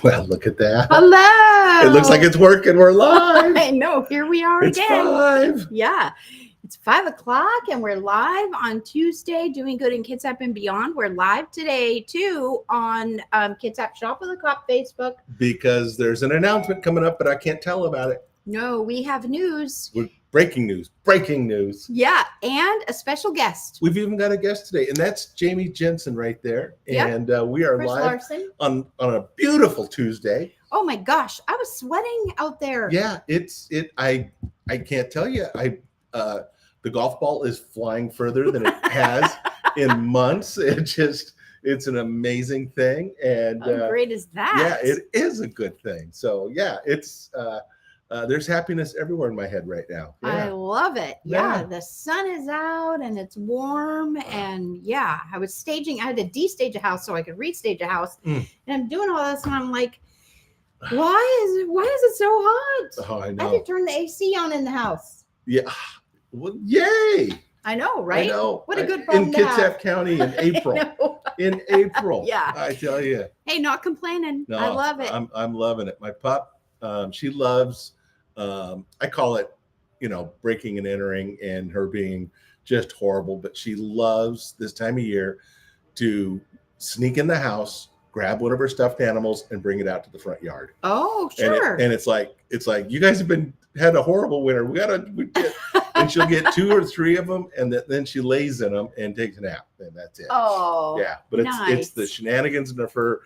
Well, look at that. Hello. It looks like it's working. We're live. I know. Here we are It's again. 5. Yeah. It's 5 o'clock and we're live on Tuesday doing good in Kitsap and Beyond. We're live today too on Kitsap Shop with a Cop Facebook. Because there's an announcement coming up, but I can't tell about it. No, we have news. Breaking news. Breaking news. Yeah. And a special guest. We've even got a guest today, and that's Jamie Jensen right there. Yep. And we are Chris live Larson. on a beautiful Tuesday. Oh my gosh. I was sweating out there. Yeah, I can't tell you. The golf ball is flying further than it has in months. It's an amazing thing. And How great is that? yeah, it is a good thing. So yeah, it's there's happiness everywhere in my head right now. I Yeah. love it. Yeah, Yeah. the sun is out and it's warm. And yeah, I had to destage a house so I could restage a house. Mm. And I'm doing all this and I'm like, why is it so hot? Oh, I I had know. to turn the AC on in the house. Yeah. Well, yay. I know, right? I know. What a good problem in to have. Kitsap County in April. I know. In April. Yeah. I tell you. Hey, not complaining. No, I love it. I'm loving it. My pup, she loves, I call it, breaking and entering and her being just horrible, but she loves this time of year to sneak in the house, grab one of her stuffed animals and bring it out to the front yard. Oh, sure. And it's like, you guys have had a horrible winter. And she'll get 2 or 3 of them, and then she lays in them and takes a nap, and that's it. Oh, yeah. But it's nice. the shenanigans of her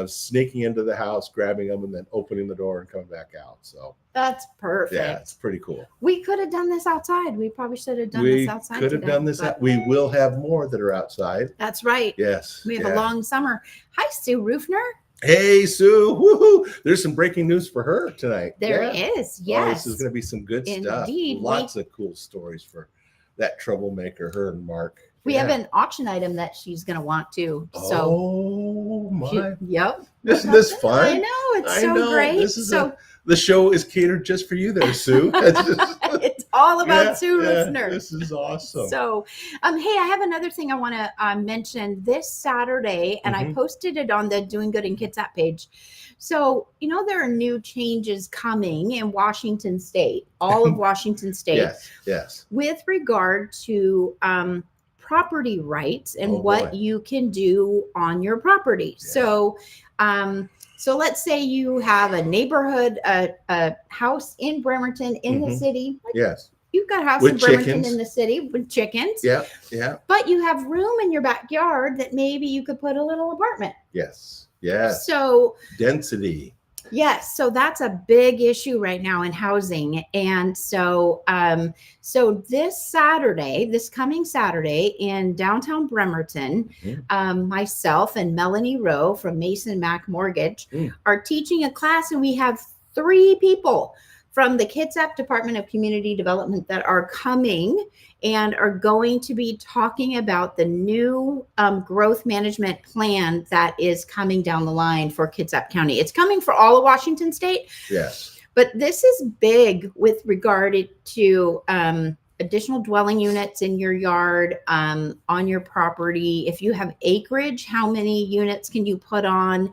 sneaking into the house, grabbing them, and then opening the door and coming back out. So that's perfect. yeah, it's pretty cool. We could have done this outside. We probably should have done We this outside. could have today, done this. but- We will have more that are outside. That's right. Yes. We have yeah. a long summer. Hi, Sue Roofner. Hey, Sue. Woohoo. There's some breaking news for her tonight. There yeah. is. Oh, Yes. this is going to be some good stuff. Indeed. Lots of cool stories for that troublemaker, her and Mark. We have an auction item that she's going to want to. So, oh my! yep. Isn't this fun? I know. It's I so know. great. This is So the show is catered just for you, there, Sue. it's all about Sue Roofner. This is awesome. So, hey, I have another thing I want to mention this Saturday, and I posted it on the Doing Good in Kitsap page. So, there are new changes coming in Washington State, all of Washington State. Yes. With regard to property rights and what you can do on your property. Yeah. So let's say you have a neighborhood, a house in Bremerton in the city. Yes. You've got a house with in Bremerton chickens. in the city with chickens. Yeah. But you have room in your backyard that maybe you could put a little apartment. Yes. So density. Yes. So that's a big issue right now in housing. And so this coming Saturday in downtown Bremerton, myself and Melanie Rowe from Mason Mac Mortgage are teaching a class, and we have 3 people from the Kitsap Department of Community Development that are coming and are going to be talking about the new growth management plan that is coming down the line for Kitsap County. It's coming for all of Washington State. Yes. But this is big with regard to additional dwelling units in your yard, on your property. If you have acreage, how many units can you put on?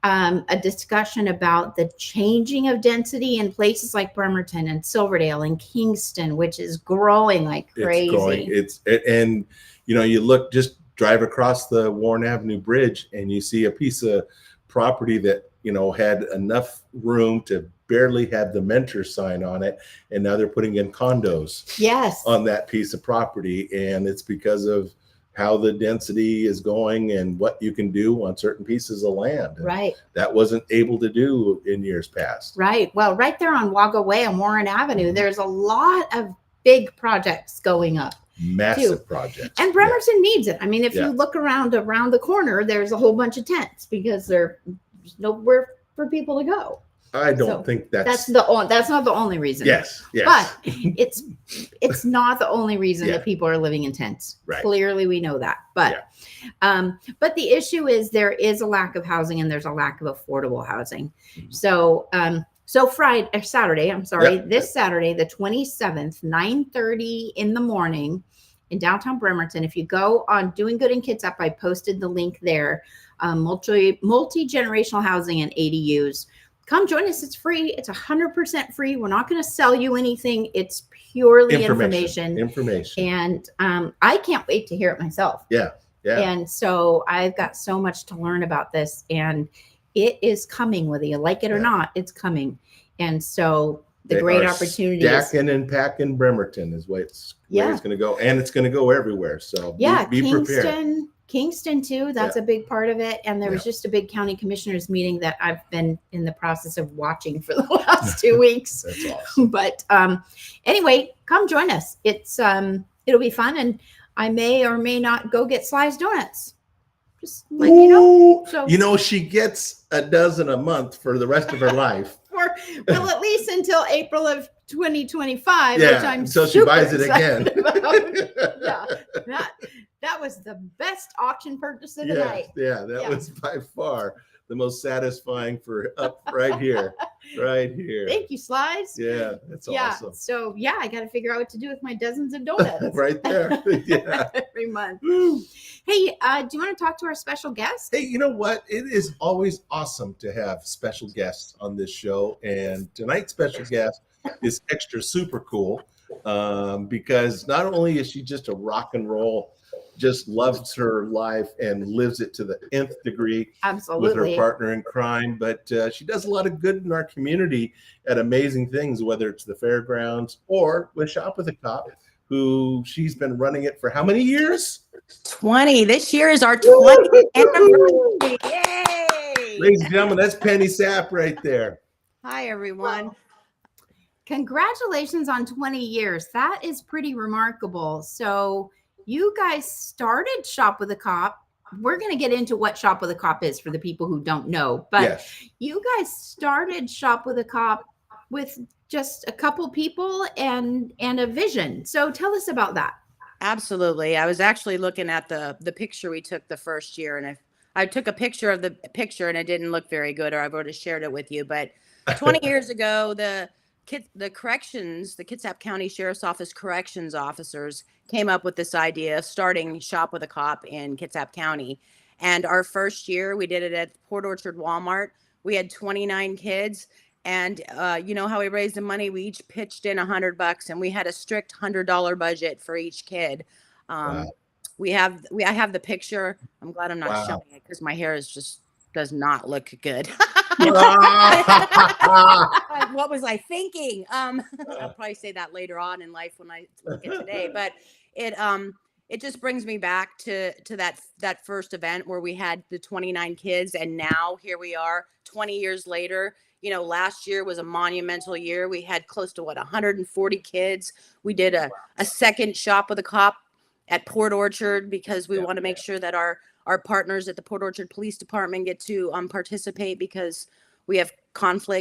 A discussion about the changing of density in places like Bremerton and Silverdale and Kingston, which is growing like crazy. And you drive across the Warren Avenue Bridge and you see a piece of property that had enough room to barely have the mentor sign on it, and now they're putting in condos on that piece of property, and it's because of how the density is going and what you can do on certain pieces of land. Right. That wasn't able to do in years past. Right. Well, right there on Wagga Way on Warren Avenue, there's a lot of big projects going up. Massive projects. And Bremerton needs it. I mean, if you look around the corner, there's a whole bunch of tents because there's nowhere for people to go. I don't think that's not the only reason. Yes. But it's not the only reason that people are living in tents. Right. Clearly, we know that. But the issue is there is a lack of housing and there's a lack of affordable housing. So Saturday, this Saturday, the 27th, 9:30 in the morning in downtown Bremerton. If you go on Doing Good in Kitsap, I posted the link there. multi-generational housing and ADUs. Come join us. It's free. It's 100% free. We're not going to sell you anything. It's purely information. And I can't wait to hear it myself. Yeah. And so I've got so much to learn about this, and it is coming, whether you like it or not. It's coming. And so the great opportunity stacking and packing Bremerton is where it's going to go, and it's going to go everywhere. So be prepared. Kingston too. That's a big part of it. And there was just a big county commissioners meeting that I've been in the process of watching for the last 2 weeks. That's awesome. But anyway, come join us. It's it'll be fun, and I may or may not go get Sly's donuts. Just let you know. So she gets a dozen a month for the rest of her life. Well, at least until April of 2025, which I'm so she buys it again. That was the best auction purchase of the night. Yeah, that was by far the most satisfying for up right here. Thank you, Slides. Yeah, that's awesome. So I got to figure out what to do with my dozens of donuts. Right there. Yeah. Every month. Hey, do you want to talk to our special guest? Hey, you know what? It is always awesome to have special guests on this show. And tonight's special guest is extra super cool because not only is she just a rock and roll, just loves her life and lives it to the nth degree. Absolutely. With her partner in crime, but she does a lot of good in our community at amazing things, whether it's the fairgrounds or with Shop with a Cop, who she's been running it for how many years? 20. This year is our 20th anniversary. Yay! Ladies and gentlemen, that's Penny Sapp right there. Hi, everyone. Well, congratulations on 20 years. That is pretty remarkable. So you guys started Shop with a Cop. We're going to get into what Shop with a Cop is for the people who don't know. But you guys started Shop with a Cop with just a couple people and a vision. So tell us about that. Absolutely. I was actually looking at the picture we took the first year, and I took a picture of the picture and it didn't look very good, or I would have shared it with you. But 20 years ago, the Kitsap County Sheriff's Office corrections officers came up with this idea of starting Shop with a Cop in Kitsap County. And our first year, we did it at Port Orchard Walmart. We had 29 kids. And you know how we raised the money? We each pitched in $100, and we had a strict $100 budget for each kid. Wow. I have the picture. I'm glad I'm not showing it because my hair does not look good. What was I thinking? I'll probably say that later on in life when I look at today. But it just brings me back to that first event where we had the 29 kids, and now here we are 20 years later. You know, last year was a monumental year. We had close to 140 kids. We did a second Shop with a Cop at Port Orchard because we want to make sure that our partners at the Port Orchard Police Department get to participate, because we have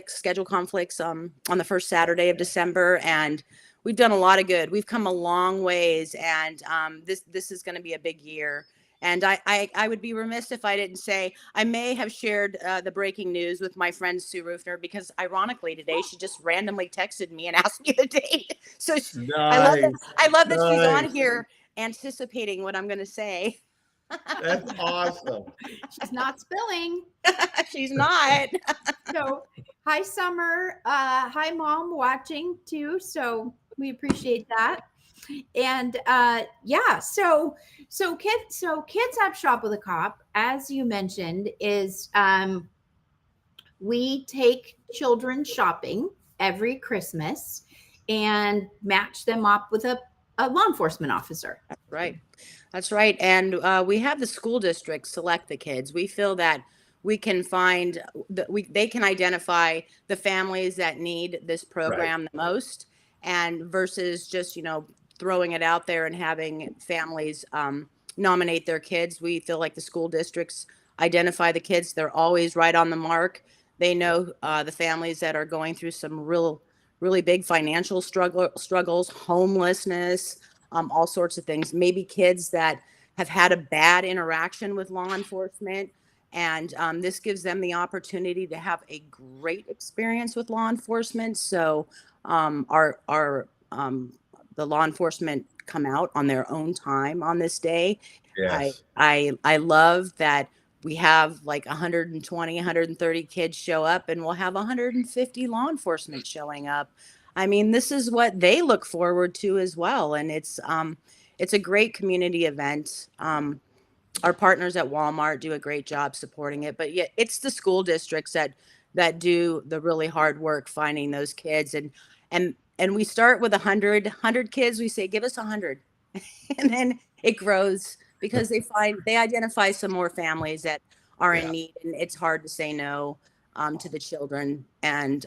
schedule conflicts on the first Saturday of December, and we've done a lot of good. We've come a long ways, and this is going to be a big year. And I would be remiss if I didn't say I may have shared the breaking news with my friend Sue Rufner, because ironically today she just randomly texted me and asked me the date. So I love that she's on here anticipating what I'm going to say. That's awesome. She's not spilling. She's not. So hi, Summer. Hi, Mom, watching too. So we appreciate that. And so Kitsap Shop with a Cop, as you mentioned, is we take children shopping every Christmas and match them up with a law enforcement officer. That's right. And we have the school district select the kids. We feel that we can find they can identify the families that need this program the most, and versus just throwing it out there and having families nominate their kids. We feel like the school districts identify the kids. They're always right on the mark. They know the families that are going through some really big financial struggles, homelessness, all sorts of things. Maybe kids that have had a bad interaction with law enforcement. And this gives them the opportunity to have a great experience with law enforcement. So the law enforcement come out on their own time on this day. Yes. I love that we have like 120, 130 kids show up, and we'll have 150 law enforcement showing up. I mean, this is what they look forward to as well. And it's a great community event. Our partners at Walmart do a great job supporting it, but yet it's the school districts that do the really hard work finding those kids. And we start with 100 kids. We say, give us 100. And then it grows because they identify some more families that are in Yeah. need, and it's hard to say no to the children. And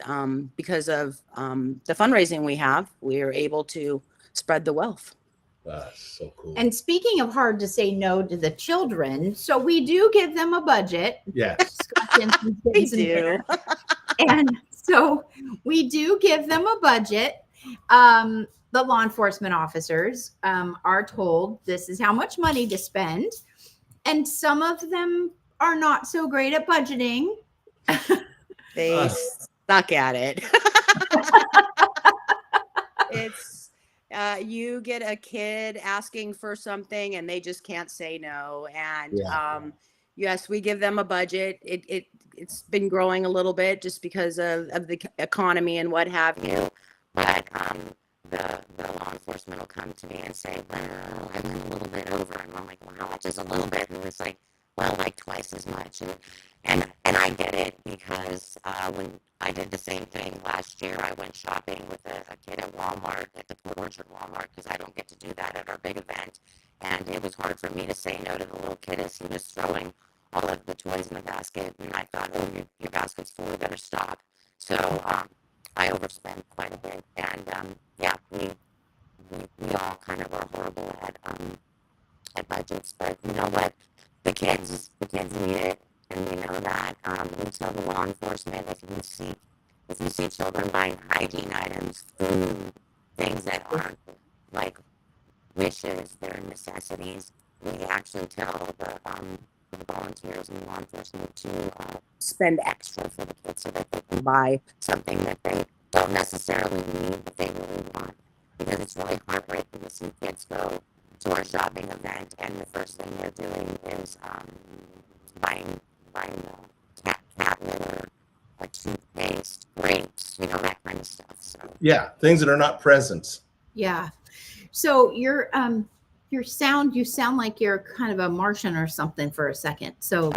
because of the fundraising we are able to spread the wealth. So cool. And speaking of hard to say no to the children, so we do give them a budget. Yes. We do. And so we do give them a budget. The law enforcement officers are told this is how much money to spend. And some of them are not so great at budgeting. They suck at it. It's you get a kid asking for something and they just can't say no. And yes, we give them a budget. It's been growing a little bit just because of the economy and what have you. But the law enforcement will come to me and say, well, and then a little bit over. And I'm like, well, how much is a little bit? And it's like, well, like twice as much. And I get it because when I did the same thing last year, I went shopping with a kid at Walmart, at the Port Orchard Walmart, because I don't get to do that at our big event. And it was hard for me to say no to the little kid as he was throwing all of the toys in the basket. And I thought, oh, your basket's full, we better stop. So I overspent quite a bit. And we all kind of are horrible at budgets. But you know what? The kids need it. And we know that. We tell the law enforcement if you see children buying hygiene items, food, things that aren't like wishes, they're necessities, we actually tell the volunteers and law enforcement to spend extra for the kids so that they can buy something that they don't necessarily need but they really want. Because it's really heartbreaking to see kids go to our shopping event and the first thing they're doing is buying cat litter, toothpaste, grapes, that kind of stuff. So Yeah, things that are not presents. Yeah. So your sound, you sound like you're kind of a Martian or something for a second. So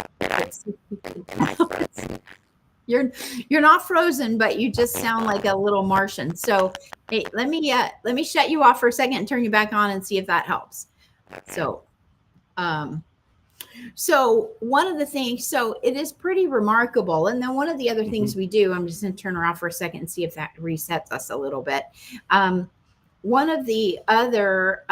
you're not frozen, but you just sound like a little Martian. So hey, let me shut you off for a second and turn you back on and see if that helps. So so one of the things, so it is pretty remarkable. And then one of the other things we do, I'm just going to turn around for a second and see if that resets us a little bit. One of the other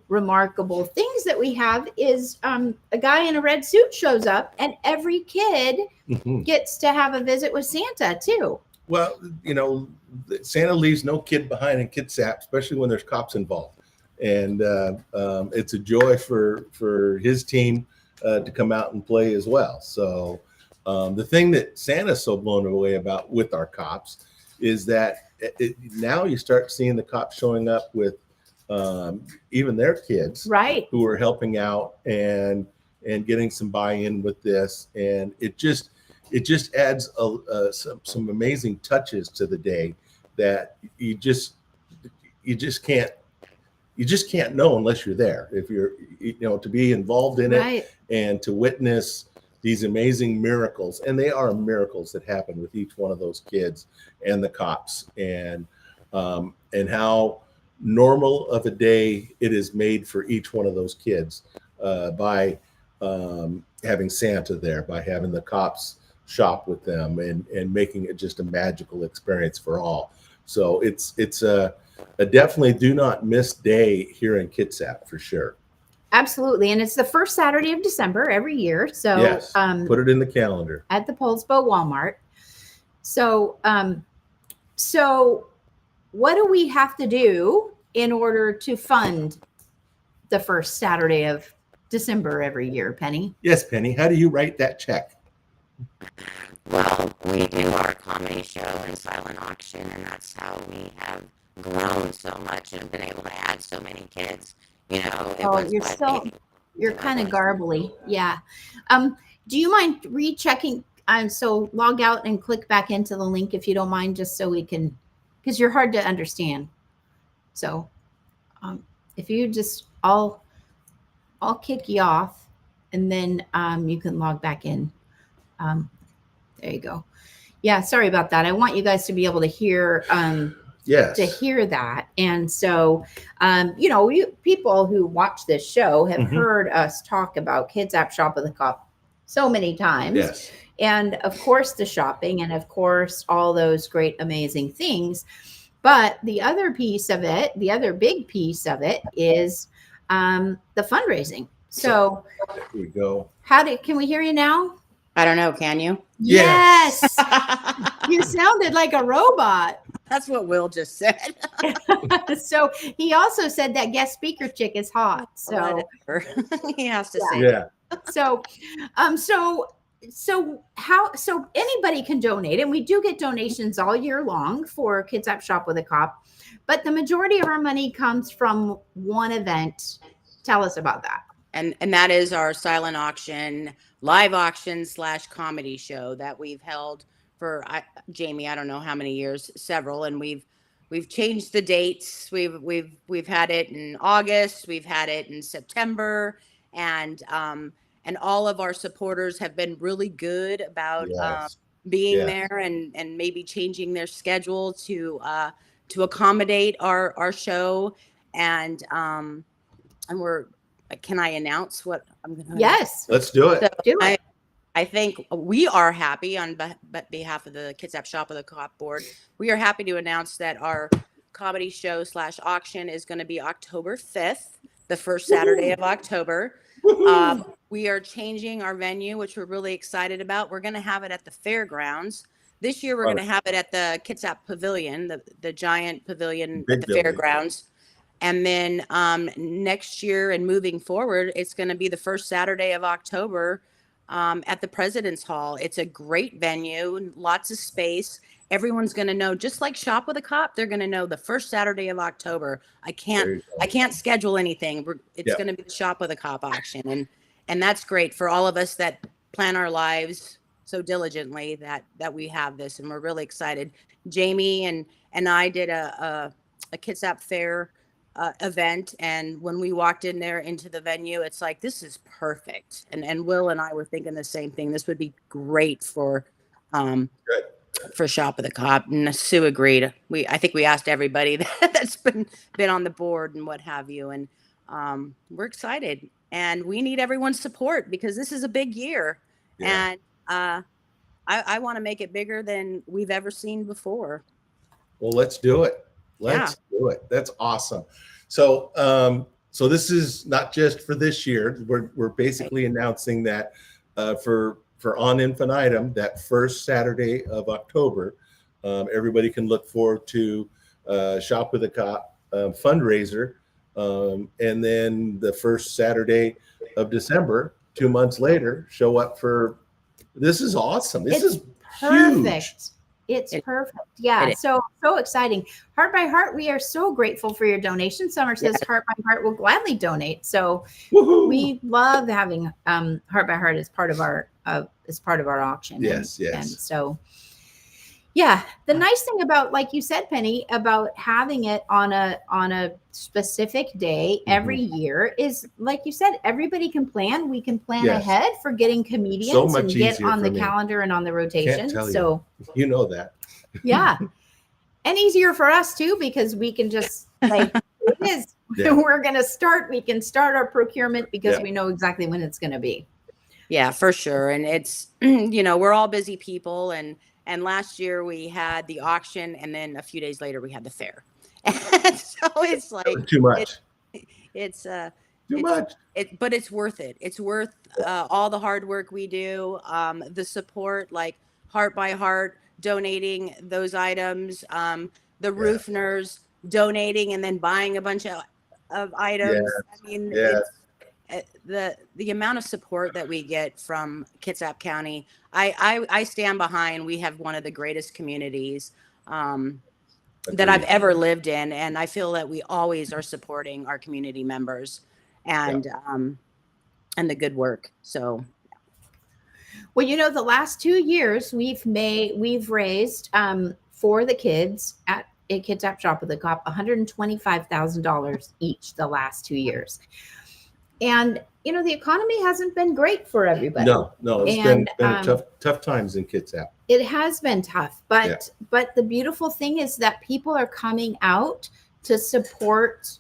remarkable things that we have is a guy in a red suit shows up and every kid gets to have a visit with Santa too. Well, Santa leaves no kid behind in Kitsap, especially when there's cops involved. And it's a joy for his team to come out and play as well. So the thing that Santa's so blown away about with our cops is that now you start seeing the cops showing up with even their kids, right, who are helping out and getting some buy-in with this, and it just adds some amazing touches to the day that you just can't know unless you're there. If you're, to be involved in it, right, and to witness these amazing miracles, and they are miracles that happen with each one of those kids and the cops, and how normal of a day it is made for each one of those kids by having Santa there, by having the cops shop with them, and making it just a magical experience for all. So it's a definitely do not miss day here in Kitsap for sure. Absolutely. And it's the first Saturday of December every year. So yes, put it in the calendar at the Polsbo Walmart. So so what do we have to do in order to fund the first Saturday of December every year, Penny? Yes, Penny. How do you write that check? Well, we do our comedy show and silent auction, and that's how we have grown so much and been able to add so many kids. You're kind of garbly. Yeah. Do you mind rechecking? So log out and click back into the link if you don't mind, just so we can, because you're hard to understand. So if you just, I'll kick you off, and then you can log back in. There you go. Yeah, sorry about that. I want you guys to be able to hear Yes. to hear that. And so, you know, people who watch this show have heard us talk about Kitsap Shop with a Cop so many times. Yes. And of course, the shopping, and of course, all those great, amazing things. But the other piece of it, the other big piece of it is the fundraising. So there we go. Can we hear you now? I don't know. Can you? Yes. You sounded like a robot. That's what Will just said. So he also said that guest speaker chick is hot. So he has to say. Yeah. So anybody can donate, and we do get donations all year long for Kitsap Shop with a Cop, but the majority of our money comes from one event. Tell us about that. And that is our silent auction, live auction / comedy show that we've held for Jamie, I don't know how many years, several, and we've changed the dates. We've had it in August, we've had it in September, and all of our supporters have been really good about being there and maybe changing their schedule to accommodate our show, and we're. Can I announce what I'm going to? Yes, let's do it. So, do it. I think we are happy on behalf of the Kitsap Shop of the Cop board. We are happy to announce that our comedy show / auction is going to be October 5th, the first Saturday of October. We are changing our venue, which we're really excited about. We're going to have it at the fairgrounds. This year, we're going to have it at the Kitsap Pavilion, the giant pavilion at the fairgrounds. And then next year and moving forward, it's going to be the first Saturday of October at the President's Hall. It's a great venue, lots of space. Everyone's going to know, just like Shop with a Cop, they're going to know the first Saturday of October. I can't schedule anything. It's going to be the Shop with a Cop auction. And that's great for all of us that plan our lives so diligently that we have this. And we're really excited. Jamie and I did a Kitsap Fair event, and when we walked in there into the venue, it's like, this is perfect. And Will and I were thinking the same thing. This would be great for Shop with a Cop, and Sue agreed. I think we asked everybody that's been on the board and what have you, and we're excited, and we need everyone's support because this is a big year, and I want to make it bigger than we've ever seen before. Well, let's do it. Let's do it. That's awesome. So, so this is not just for this year. We're basically announcing that for on infinitum, that first Saturday of October, everybody can look forward to Shop with a Cop fundraiser, and then the first Saturday of December, 2 months later, show up for. This is awesome. This is perfect. Huge. It's perfect. Yeah. So exciting. Heart by Heart, we are so grateful for your donation. Summer says Heart by Heart will gladly donate. So we love having Heart by Heart as part of our auction. Yes. And so the nice thing about, like you said, Penny, about having it on a specific day every year is, like you said, everybody can plan. We can plan ahead for getting comedians and get on the calendar and on the rotation. So you know that. Yeah. And easier for us too, because we can just it is. We're going to start. We can start our procurement because we know exactly when it's going to be. Yeah, for sure. And it's, we're all busy people, and last year we had the auction, and then a few days later we had the fair. And so it's like too much. It's too much. But it's worth it. It's worth all the hard work we do, the support, like Heart by Heart donating those items, the Roofners donating and then buying a bunch of items. I mean, the amount of support that we get from Kitsap County, I stand behind. We have one of the greatest communities that I've ever lived in, and I feel that we always are supporting our community members. And the good work. So Well, the last 2 years we've raised for the kids at Kitsap Shop with the Cop $125,000 each the last 2 years. And the economy hasn't been great for everybody. No, it's And, been tough times in Kitsap. It has been tough, but the beautiful thing is that people are coming out to support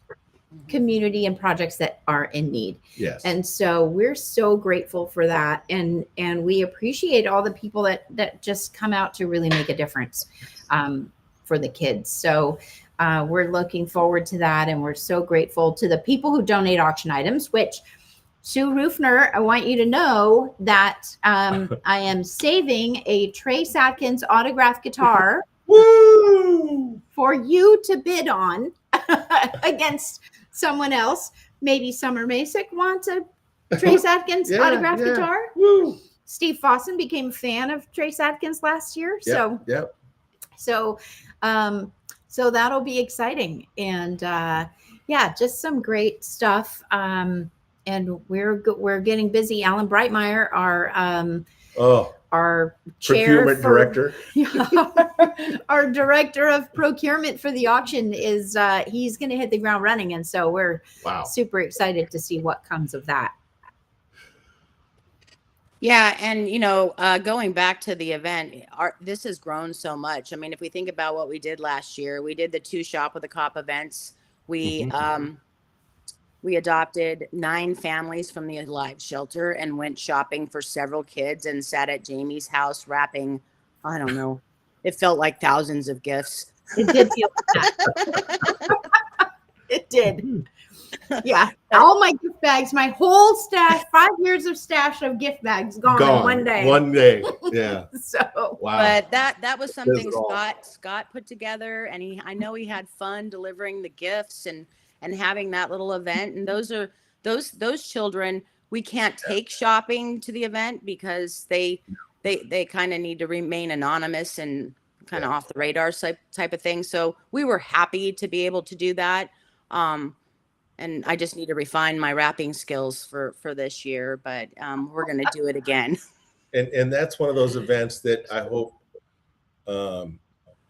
community and projects that are in need. Yes. And so we're so grateful for that. And we appreciate all the people that just come out to really make a difference for the kids. So we're looking forward to that. And we're so grateful to the people who donate auction items, which Sue Rufner, I want you to know that I am saving a Trace Adkins autographed guitar Woo! for you to bid on against someone else. Maybe Summer Masick wants a Trace Adkins autographed guitar. Woo! Steve Fossen became a fan of Trace Adkins last year. So that'll be exciting. And just some great stuff. And we're getting busy. Alan Breitmeyer, our procurement director, our director of procurement for the auction is he's going to hit the ground running, and so we're super excited to see what comes of that. Yeah, and going back to the event, this has grown so much. I mean, if we think about what we did last year, we did the 2 Shop with a Cop events. We adopted 9 families from the Alive shelter and went shopping for several kids and sat at Jamie's house wrapping, I don't know, it felt like thousands of gifts. It did feel like that. It did. Yeah. All my gift bags, my whole stash, 5 years of stash of gift bags gone. in one day. One day. Yeah. So wow. But that was something Scott put together, and I know he had fun delivering the gifts and having that little event. And those children, we can't take shopping to the event because they kind of need to remain anonymous and kind of off the radar type of thing. So we were happy to be able to do that. And I just need to refine my wrapping skills for this year, but we're going to do it again. And that's one of those events that I hope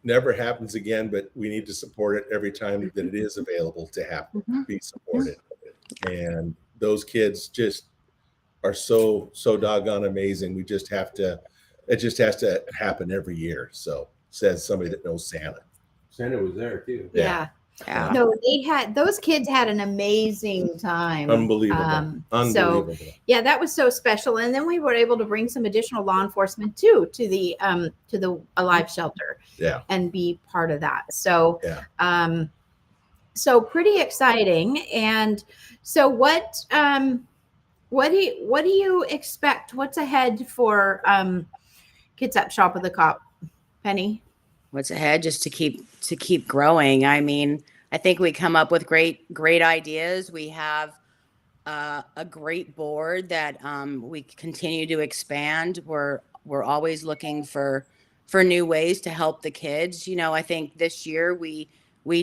never happens again, but we need to support it every time that it is available to happen, be supported. And those kids just are so doggone amazing. It just has to happen every year. So says somebody that knows Santa. Santa was there too. Yeah. No, those kids had an amazing time. Unbelievable. So that was so special. And then we were able to bring some additional law enforcement too to the Alive shelter. Yeah. And be part of that. So so pretty exciting. And so what do you expect? What's ahead for Kitsap Shop with the Cop, Penny? What's ahead? Just to keep growing. I mean, I think we come up with great ideas. We have a great board that we continue to expand. We're always looking for new ways to help the kids. I think this year we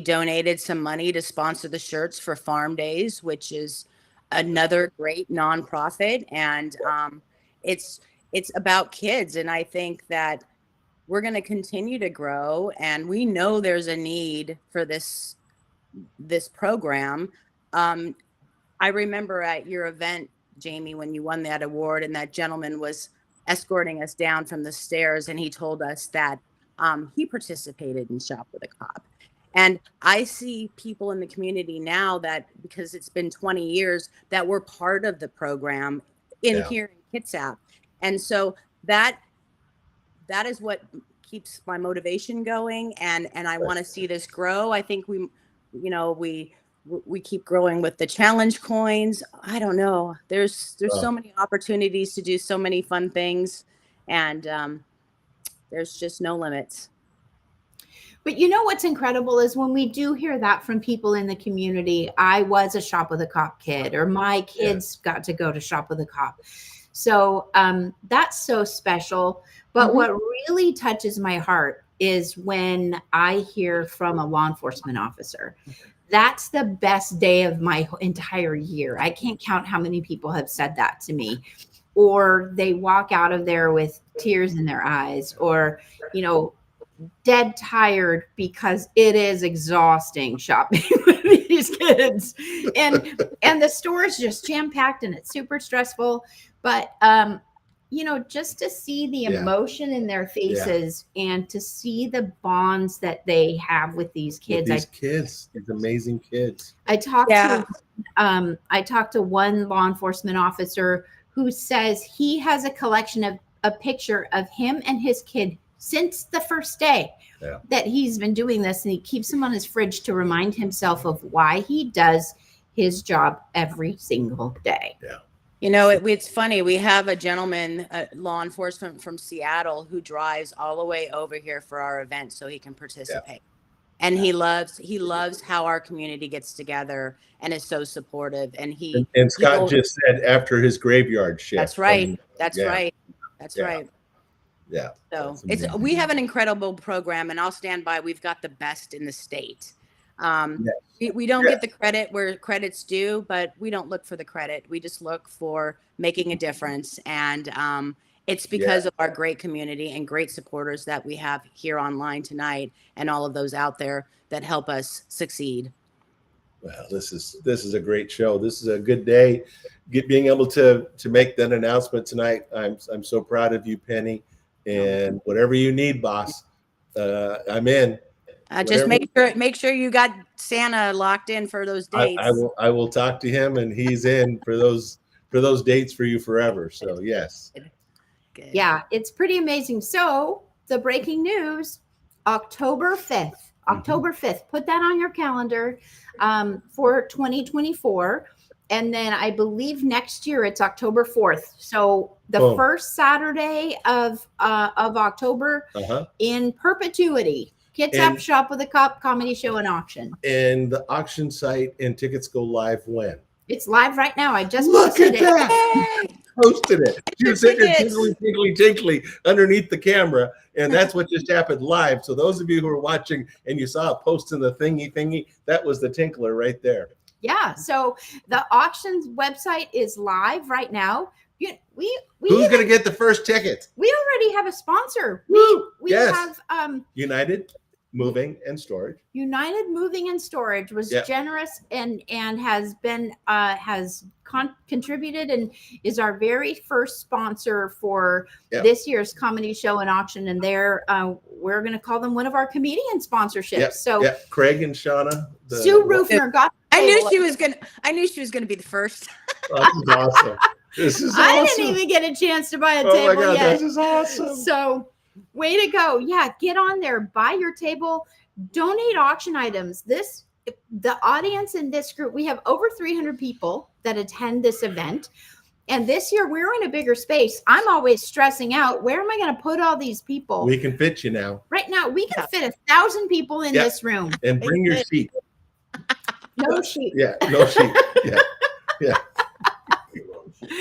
donated some money to sponsor the shirts for Farm Days, which is another great nonprofit, and it's about kids. And I think that we're going to continue to grow, and we know there's a need for this program. I remember at your event, Jamie, when you won that award, and that gentleman was escorting us down from the stairs, and he told us that he participated in Shop with a Cop. And I see people in the community now that, because it's been 20 years, that we're part of the program here in Kitsap. And so that is what keeps my motivation going, and I want to see this grow. I think we keep growing with the challenge coins. I don't know. There's so many opportunities to do so many fun things, and there's just no limits. But what's incredible is when we do hear that from people in the community. I was a Shop with a Cop kid, or my kids got to go to Shop with a Cop. So that's so special. But what really touches my heart is when I hear from a law enforcement officer that's the best day of my entire year. I can't count how many people have said that to me. Or they walk out of there with tears in their eyes, or, dead tired because it is exhausting shopping with these kids. And the store is just jam-packed and it's super stressful. But just to see the emotion in their faces and to see the bonds that they have with these kids. These amazing kids. I talked to one law enforcement officer who says he has a collection of a picture of him and his kid since the first day that he's been doing this, and he keeps them on his fridge to remind himself of why he does his job every single day. Yeah. It's funny. We have a gentleman, law enforcement from Seattle, who drives all the way over here for our event so he can participate. Yeah. And he loves how our community gets together and is so supportive. And Scott just said after his graveyard shift. That's right. That's right. Yeah. So we have an incredible program, and I'll stand by. We've got the best in the state. We don't get the credit where credit's due, but we don't look for the credit. We just look for making a difference. And it's because of our great community and great supporters that we have here online tonight, and all of those out there that help us succeed. Well, this is a great show. This is a good day. Being able to make that announcement tonight. I'm so proud of you, Penny. And whatever you need, boss, I'm in. Just make sure you got Santa locked in for those dates. I will talk to him, and he's in for those dates for you forever. So yes. Good. Yeah, it's pretty amazing. So the breaking news, October 5th. October 5th. Put that on your calendar for 2024. And then I believe next year it's October 4th. So the first Saturday of October in perpetuity. Kitsap Shop with a Cop comedy show and auction. And the auction site and tickets go live when? It's live right now. I just posted it. Posted it. She was sitting there tinkly underneath the camera, and that's what just happened live. So those of you who are watching and you saw it posting the thingy, that was the tinkler right there. Yeah. So the auctions website is live right now. Who's going to get the first ticket? We already have a sponsor. We have United Moving and Storage. United Moving and Storage was generous and has been contributed and is our very first sponsor for this year's comedy show and auction. And we're going to call them one of our comedian sponsorships. So Craig and Shauna. Sue Roofner got. I knew she was gonna be the first. This is awesome. This is awesome. I didn't even get a chance to buy a table my God, yet. This is awesome. So way to go. Yeah, get on there, buy your table, donate auction items. The audience in this group, we have over 300 people that attend this event. And this year we're in a bigger space. I'm always stressing out, where am I going to put all these people? We can fit you now. Right now, we can fit 1,000 people in this room. And bring your sheet. No sheet. Yeah, no sheet. Yeah.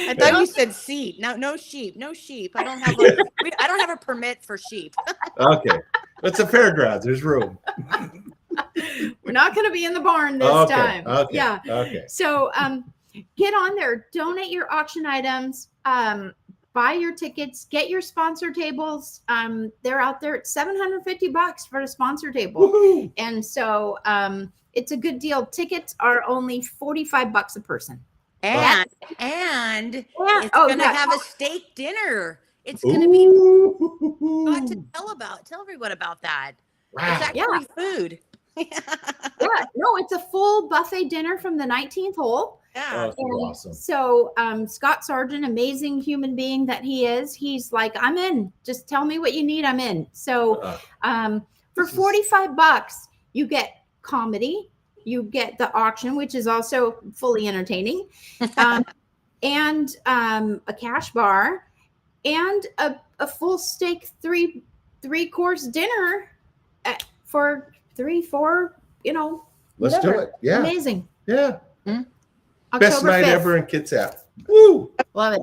I thought you said seat. No sheep. No sheep. I don't have a permit for sheep. Okay. It's a fairgrounds. There's room. We're not going to be in the barn this time. Okay. Yeah. Okay. So get on there, donate your auction items, buy your tickets, get your sponsor tables. They're out there at $750 for a sponsor table. Woo-hoo. And so it's a good deal. Tickets are only $45 a person. And it's going to have a steak dinner. It's going to be got to tell everyone about that. Wow. It's actually food. No, it's a full buffet dinner from the 19th hole. Yeah. Oh, awesome. So Scott Sargent, amazing human being that he is, he's like, I'm in. Just tell me what you need. I'm in. So for $45, you get comedy. You get the auction, which is also fully entertaining, and a cash bar, and a full steak three-course dinner for $3-4. Let's do it. Yeah. Amazing. Yeah. October Best night 5th. ever in Kitsap. Woo! Love it.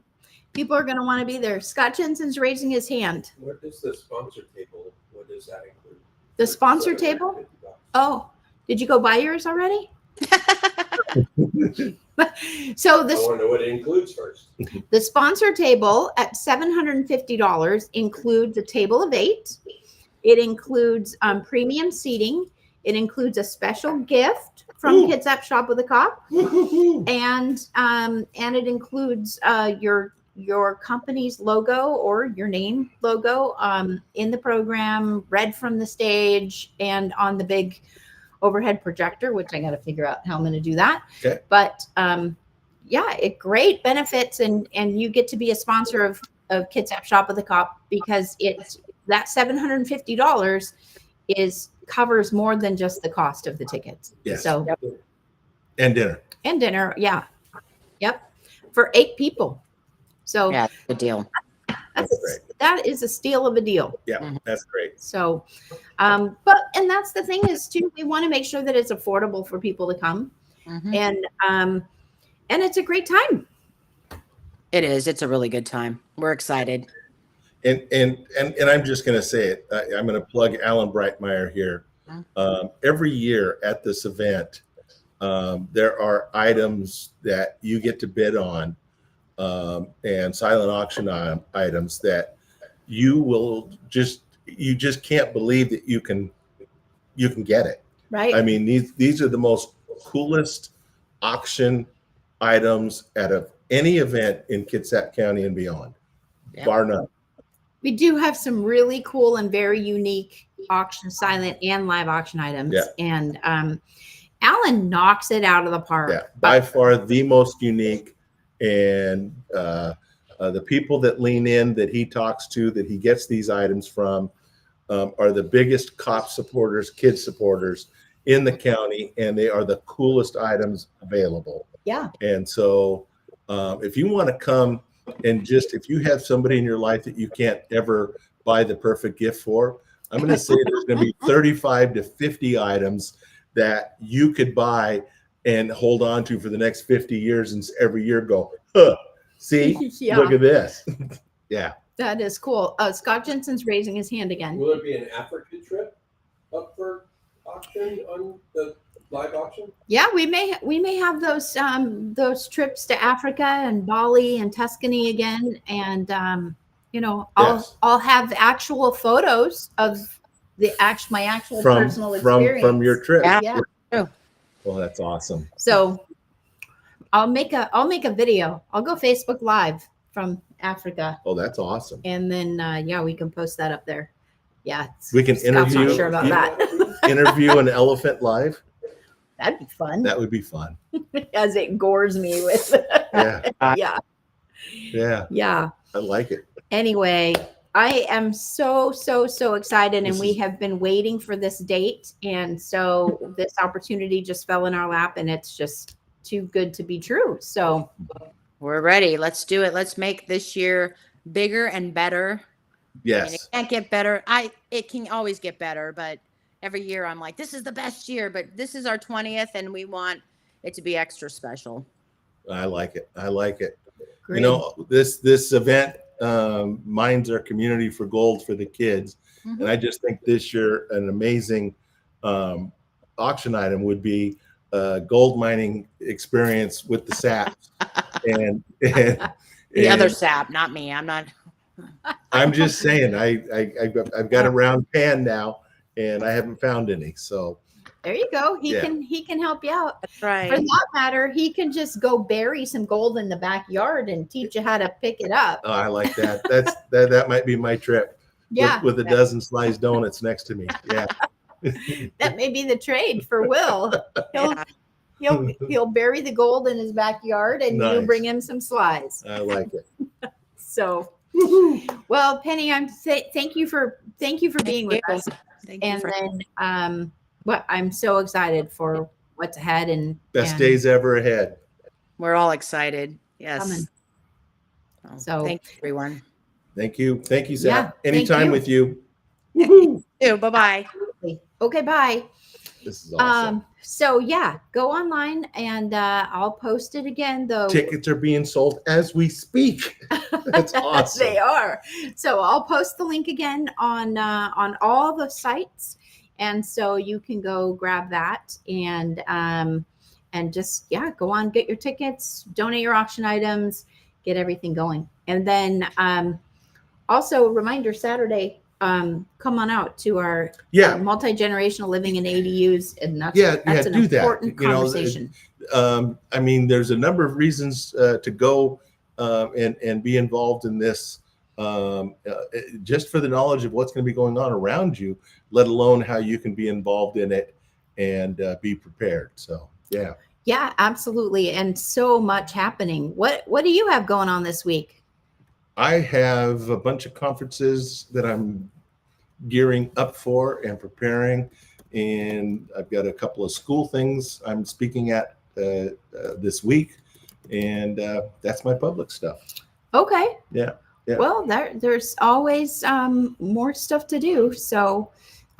People are going to want to be there. Scott Jensen's raising his hand. What is the sponsor table? What does that include? The sponsor table? Oh, Did you go buy yours already? So I want to know what it includes first. the sponsor table at $750 includes a table of 8. It includes premium seating. It includes a special gift from Ooh. Kitsap Shop with a Cop, Woo-hoo-hoo. and it includes your company's logo or your name logo in the program, read from the stage, and on the big overhead projector, which I got to figure out how I'm going to do that. Okay. But yeah, it great benefits, and you get to be a sponsor of Kitsap Shop with a Cop, because it's that $750 covers more than just the cost of the tickets. Yes. So And dinner. and dinner, yeah, yep, for 8 people. So Yeah, good deal. That's great. that is a steal of a deal. Yeah, that's great. So, and that's the thing is too, we want to make sure that it's affordable for people to come, Mhm. and it's a great time. It is. It's a really good time. We're excited. And I'm just going to say it. I'm going to plug Alan Breitmeyer here. Every year at this event, there are items that you get to bid on, and silent auction items that you just can't believe that you can get it. Right. I mean, these are the most coolest auction items out of any event in Kitsap County and beyond, Yep. bar none. We do have some really cool and very unique auction, silent and live auction items. Yeah. And Alan knocks it out of the park. Yeah, by far the most unique, and the people that lean in, that he talks to, that he gets these items from, are the biggest cop supporters, kid supporters in the county, and they are the coolest items available. Yeah. And so if you want to come and if you have somebody in your life that you can't ever buy the perfect gift for, I'm going to say there's going to be 35 to 50 items that you could buy and hold on to for the next 50 years, and every year go, see, Yeah. look at this. Yeah. That is cool. Scott Jensen's raising his hand again. Will there be an Africa trip up for auction on the live auction? Yeah, we may have those trips to Africa and Bali and Tuscany again, and Yes. I'll have actual photos of my actual personal experience from your trip. Yeah. Yeah. Well, that's awesome. So I'll make a video. I'll go Facebook Live from Africa, Oh, that's awesome. and then we can post that up there. Yeah, We can Scott's not interview sure about that. interview an elephant live. That'd be fun. That would be fun. As it gores me with. Yeah, yeah. yeah. I like it. Anyway, I am so excited, and This we is- have been waiting for this date, and so this opportunity just fell in our lap, and it's just too good to be true. So We're ready. Let's do it. Let's make this year bigger and better. And it Yes. can't get better. It can always get better, but every year I'm like, this is the best year, but this is our 20th, and we want it to be extra special. I like it. I like it. great. You know, this event mines our community for gold for the kids. Mhm. And I just think this year an amazing auction item would be a gold mining experience with the saps. and The other sap, not me. I'm not. I'm just saying, I've got a round pan now, and I haven't found any. So There you go. He Yeah. can help you out. That's For right. that matter, he can just go bury some gold in the backyard and teach you how to pick it up. I like that. That might be my trip. Yeah, With a dozen sliced donuts next to me. Yeah. that may be the trade for Will. He'll bury the gold in his backyard, and you Nice. bring him some slides. I like it. So, well, Penny, thank you for being with you. us. Thank you And for then, I'm so excited for what's ahead, and Best and days ever ahead. We're all excited. Yes. coming. Oh, So- thank you, everyone. Thank you. Thank you, Yeah, Zach. thank Anytime you. with you. Woohoo. Bye-bye. Okay, bye. This is awesome. So yeah, go online, and I'll post it again though. Tickets are being sold as we speak. That's awesome. They are. So I'll post the link again on all the sites, And so you can go grab that and just, yeah, go on, get your tickets, donate your auction items, get everything going. And then also reminder Saturday, come on out to our multi-generational living in ADUs. And that's an important conversation. I mean, there's a number of reasons to go and be involved in this, just for the knowledge of what's going to be going on around you, let alone how you can be involved in it and be prepared. So, yeah. Yeah, absolutely. And so much happening. What do you have going on this week? I have a bunch of conferences that I'm gearing up for and preparing. And I've got a couple of school things I'm speaking at this week. And that's my public stuff. Okay. Yeah. Yeah. Well, there's always more stuff to do. So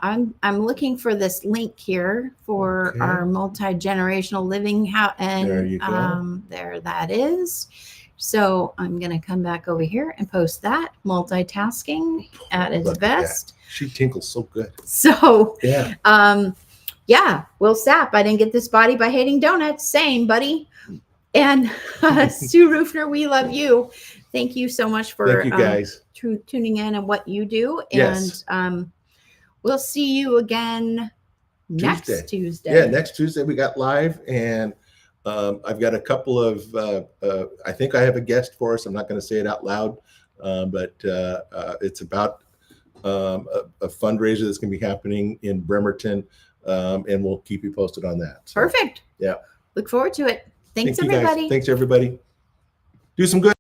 I'm looking for this link here for our multi-generational living house, and there you go. There that is. So I'm gonna come back over here and post that. Multitasking at its best. She tinkles so good. So yeah. Yeah, Will Sapp, I didn't get this body by hating donuts. Same, buddy. And Sue Rufner, we love you. Thank you so much for Thank you guys. tuning in and what you do. Yes. And we'll see you again next Tuesday. Yeah, next Tuesday we got live, and I've got a couple of, I think I have a guest for us. I'm not going to say it out loud, but it's about a fundraiser that's going to be happening in Bremerton, and we'll keep you posted on that. So, perfect. Yeah. Look forward to it. Thanks, Thank you, everybody. guys. Thanks, everybody. Do some good.